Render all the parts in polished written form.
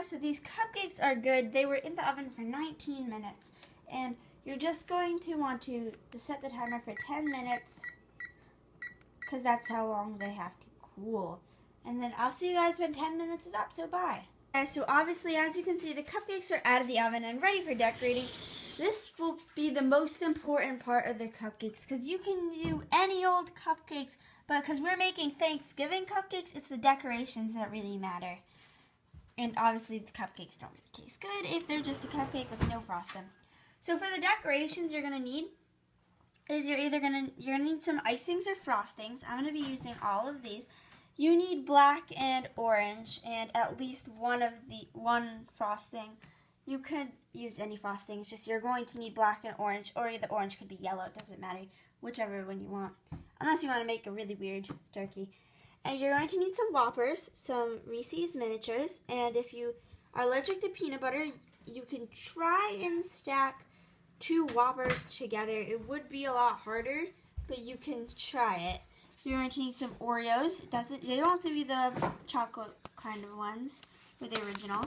guys, so these cupcakes are good. They were in the oven for 19 minutes. And you're just going to want to set the timer for 10 minutes because that's how long they have to cool. And then I'll see you guys when 10 minutes is up, so bye. Guys, so obviously, as you can see, the cupcakes are out of the oven and ready for decorating. This will be the most important part of the cupcakes because you can do any old cupcakes, but because we're making Thanksgiving cupcakes, it's the decorations that really matter. And obviously, the cupcakes don't really taste good if they're just a cupcake with no frosting. So for the decorations you're gonna need is you're gonna need some icings or frostings. I'm gonna be using all of these. You need black and orange and at least one frosting. You could use any frosting. It's just you're going to need black and orange, or the orange could be yellow. It doesn't matter, whichever one you want, unless you want to make a really weird turkey. And you're going to need some Whoppers, some Reese's miniatures, and if you are allergic to peanut butter, you can try and stack 2 Whoppers together. It would be a lot harder, but you can try it. You're going to need some Oreos. They don't have to be the chocolate kind of ones, or the original.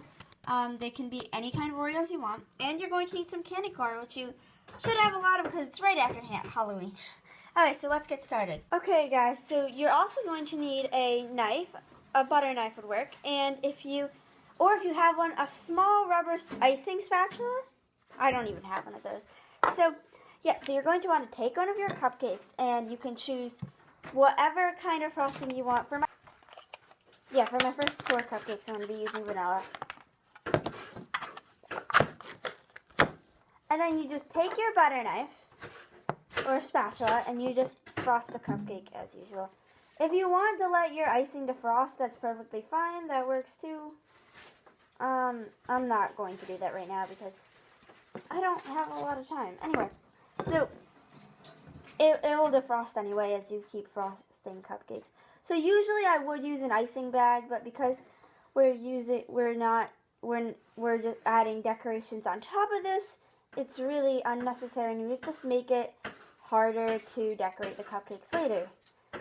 They can be any kind of Oreos you want. And you're going to need some candy corn, which you should have a lot of because it's right after Halloween. Okay, so let's get started. Okay, guys, so you're also going to need a knife. A butter knife would work. And if you have one, a small rubber icing spatula. I don't even have one of those. So, yeah, so you're going to want to take one of your cupcakes, and you can choose whatever kind of frosting you want. For my first 4 cupcakes, I'm going to be using vanilla. And then you just take your butter knife or spatula and you just frost the cupcake as usual. If you want to let your icing defrost, that's perfectly fine. That works too. I'm not going to do that right now because I don't have a lot of time. Anyway, so it will defrost anyway as you keep frosting cupcakes. So usually I would use an icing bag, but because we're just adding decorations on top of this, it's really unnecessary, and we just make it harder to decorate the cupcakes later.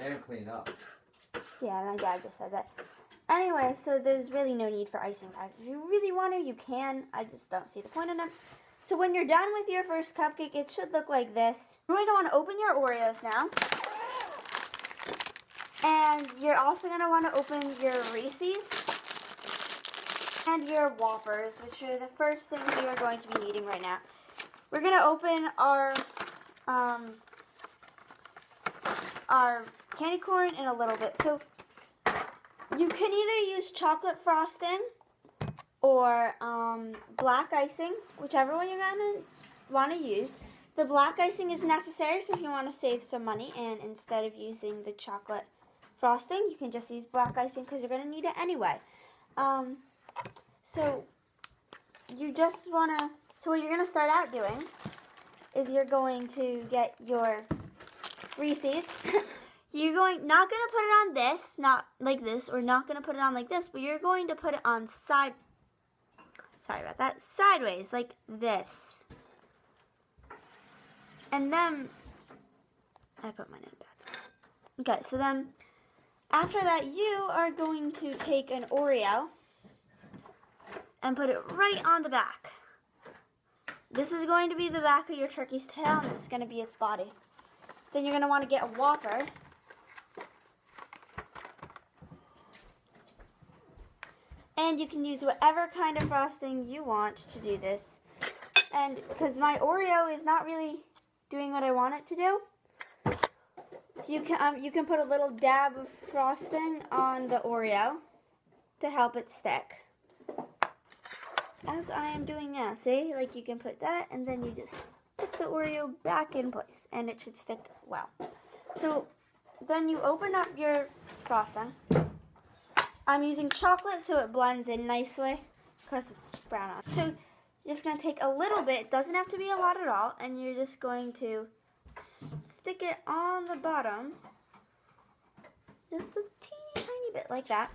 And clean up. Yeah, my dad just said that. Anyway, so there's really no need for icing bags. If you really want to, you can. I just don't see the point in them. So when you're done with your first cupcake, it should look like this. You're going to want to open your Oreos now. And you're also going to want to open your Reese's and your Whoppers, which are the first things you are going to be needing right now. We're going to open our candy corn in a little bit. So you can either use chocolate frosting or black icing, whichever one you're going to want to use. The black icing is necessary, so if you want to save some money, and instead of using the chocolate frosting, you can just use black icing because you're going to need it anyway. So what you're going to start out doing is you're going to get your Reese's. You're not going to put it on this, not like this, or not going to put it on like this, but you're going to put it on sideways, like this. And then, I put mine in a bad spot. Okay, so then, after that, you are going to take an Oreo and put it right on the back. This is going to be the back of your turkey's tail, and this is going to be its body. Then you're going to want to get a Whopper. And you can use whatever kind of frosting you want to do this. And because my Oreo is not really doing what I want it to do, you can put a little dab of frosting on the Oreo to help it stick. As I am doing now. See, like you can put that, and then you just put the Oreo back in place, and it should stick well. So then you open up your frosting. I'm using chocolate so it blends in nicely because it's brown on. So you're just going to take a little bit. It doesn't have to be a lot at all, and you're just going to stick it on the bottom, just a teeny tiny bit like that.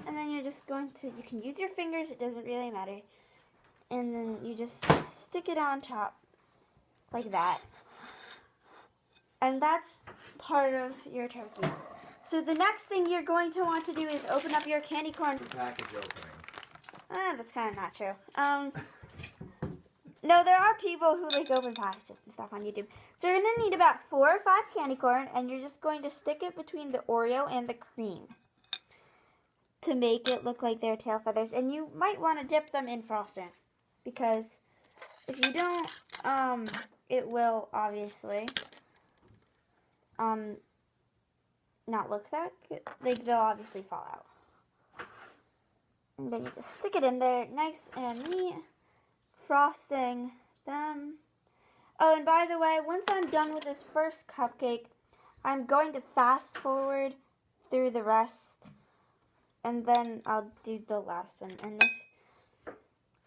And then you're just going to, you can use your fingers, it doesn't really matter. And then you just stick it on top like that. And that's part of your turkey. So the next thing you're going to want to do is open up your candy corn. Package opening. That's kind of not true. No, there are people who like open packages and stuff on YouTube. So you're going to need about 4 or 5 candy corn, and you're just going to stick it between the Oreo and the cream to make it look like they're tail feathers. And you might want to dip them in frosting, because if you don't, it will obviously not look that good. Like, they'll obviously fall out. And then you just stick it in there, nice and neat, frosting them. Oh, and by the way, once I'm done with this first cupcake, I'm going to fast forward through the rest, and then I'll do the last one. And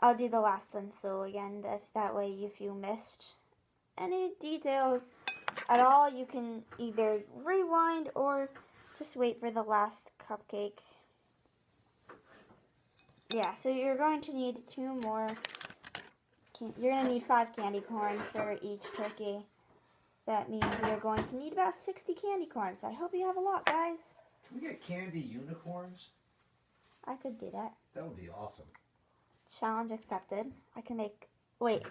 I'll do the last one slow again, if that way if you missed any details at all, you can either rewind or just wait for the last cupcake. Yeah, so you're going to need 2 more. You're going to need 5 candy corn for each turkey. That means you're going to need about 60 candy corns. I hope you have a lot, guys. Can we get candy unicorns? I could do that. That would be awesome. Challenge accepted. I can make, wait,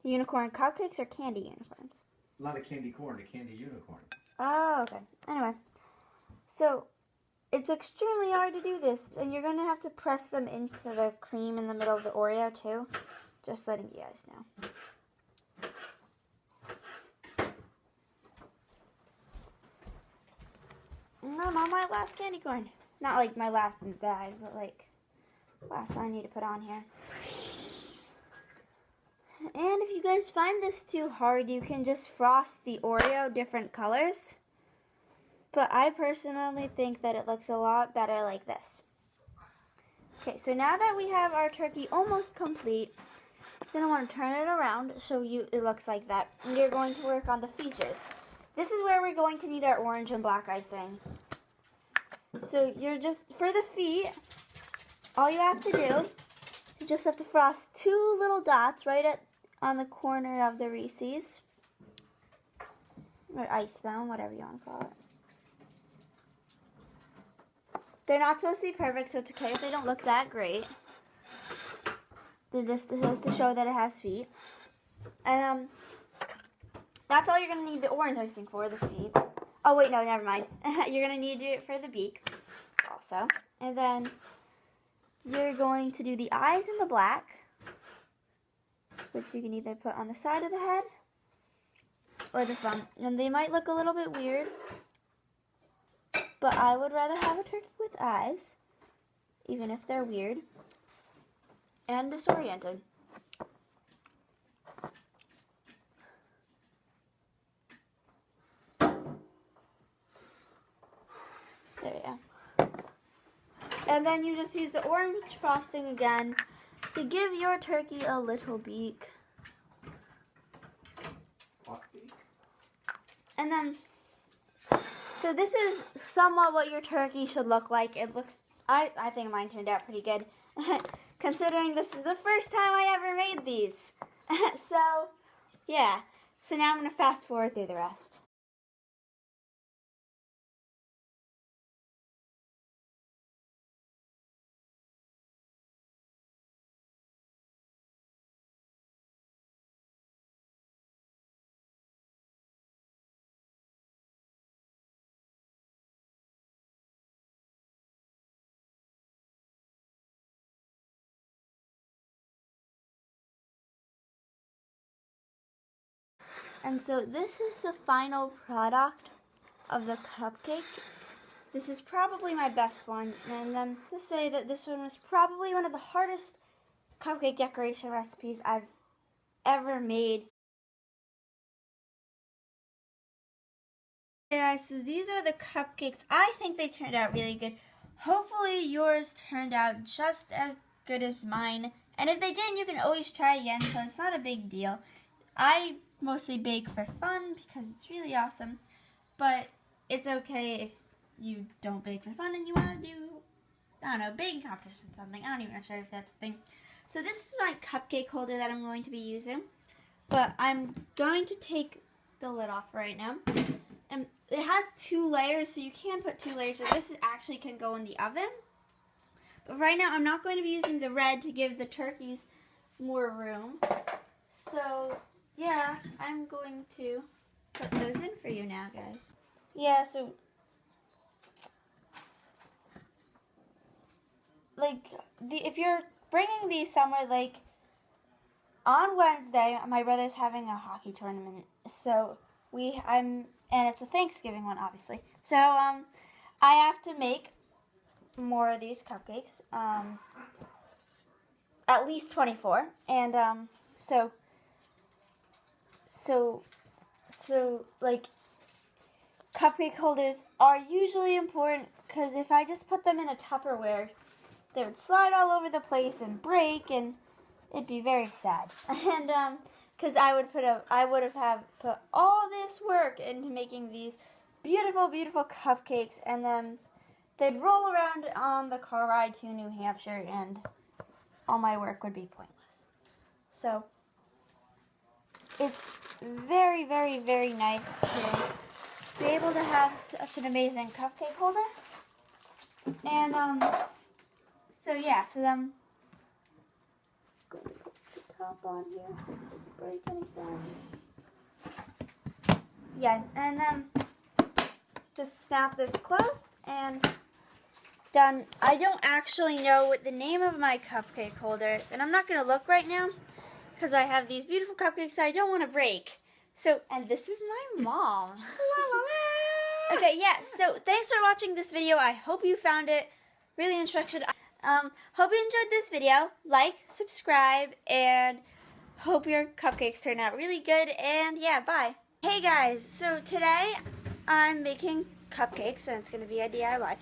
unicorn cupcakes or candy unicorns? Not a candy corn, a candy unicorn. Oh, okay. Anyway, so it's extremely hard to do this, and you're going to have to press them into the cream in the middle of the Oreo, too. Just letting you guys know. And I'm on my last candy corn. Not like my last in the bag, but like last one I need to put on here. And if you guys find this too hard, you can just frost the Oreo different colors. But I personally think that it looks a lot better like this. Okay, so now that we have our turkey almost complete, you're going to want to turn it around so it looks like that. And you're going to work on the features. This is where we're going to need our orange and black icing. So you're just, for the feet, all you have to do, you just have to frost 2 little dots right on the corner of the Reese's. Or ice them, whatever you want to call it. They're not supposed to be perfect, so it's okay if they don't look that great. They're just supposed to show that it has feet. And that's all you're going to need the orange icing for, the feet. Oh, wait, no, never mind. You're going to need it for the beak also. And then you're going to do the eyes in the black, which you can either put on the side of the head or the front. And they might look a little bit weird, but I would rather have a turkey with eyes, even if they're weird and disoriented. There we go. And then you just use the orange frosting again to give your turkey a little beak. And then, so this is somewhat what your turkey should look like. It looks, I think mine turned out pretty good, considering this is the first time I ever made these. So, yeah. So now I'm going to fast forward through the rest. And so this is the final product of the cupcake. This is probably my best one, and to say that this one was probably one of the hardest cupcake decoration recipes I've ever made. Okay guys, so these are the cupcakes. I think they turned out really good. Hopefully yours turned out just as good as mine. And if they didn't, you can always try again, so it's not a big deal. I mostly bake for fun because it's really awesome, but it's okay if you don't bake for fun and you want to do, I don't know, baking competition or something. I don't even know sure if that's a thing. So this is my cupcake holder that I'm going to be using, but I'm going to take the lid off right now. And it has 2 layers, so you can put 2 layers. So this actually can go in the oven, right now I'm not going to be using the red to give the turkeys more room. So yeah, I'm going to put those in for you now, guys. Yeah, so like if you're bringing these somewhere, like on Wednesday, my brother's having a hockey tournament, so and it's a Thanksgiving one, obviously. So I have to make more of these cupcakes, at least 24, and so like cupcake holders are usually important because if I just put them in a Tupperware, they would slide all over the place and break, and it'd be very sad. And because I would have put all this work into making these beautiful, beautiful cupcakes, and then they'd roll around on the car ride to New Hampshire, and all my work would be pointless. So it's very, very, very nice to be able to have such an amazing cupcake holder. And so yeah, so then go put the top on here. Doesn't break anything. Yeah, and then just snap this closed and done. I don't actually know what the name of my cupcake holder is, and I'm not going to look right now because I have these beautiful cupcakes that I don't want to break. So, and this is my mom. Okay, yeah, so thanks for watching this video. I hope you found it really instructive. Hope you enjoyed this video. Like, subscribe, and hope your cupcakes turn out really good. And yeah, bye. Hey guys, so today I'm making cupcakes, and it's going to be a DIY.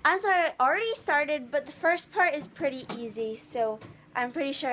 I'm sorry, I already started, but the first part is pretty easy, so I'm pretty sure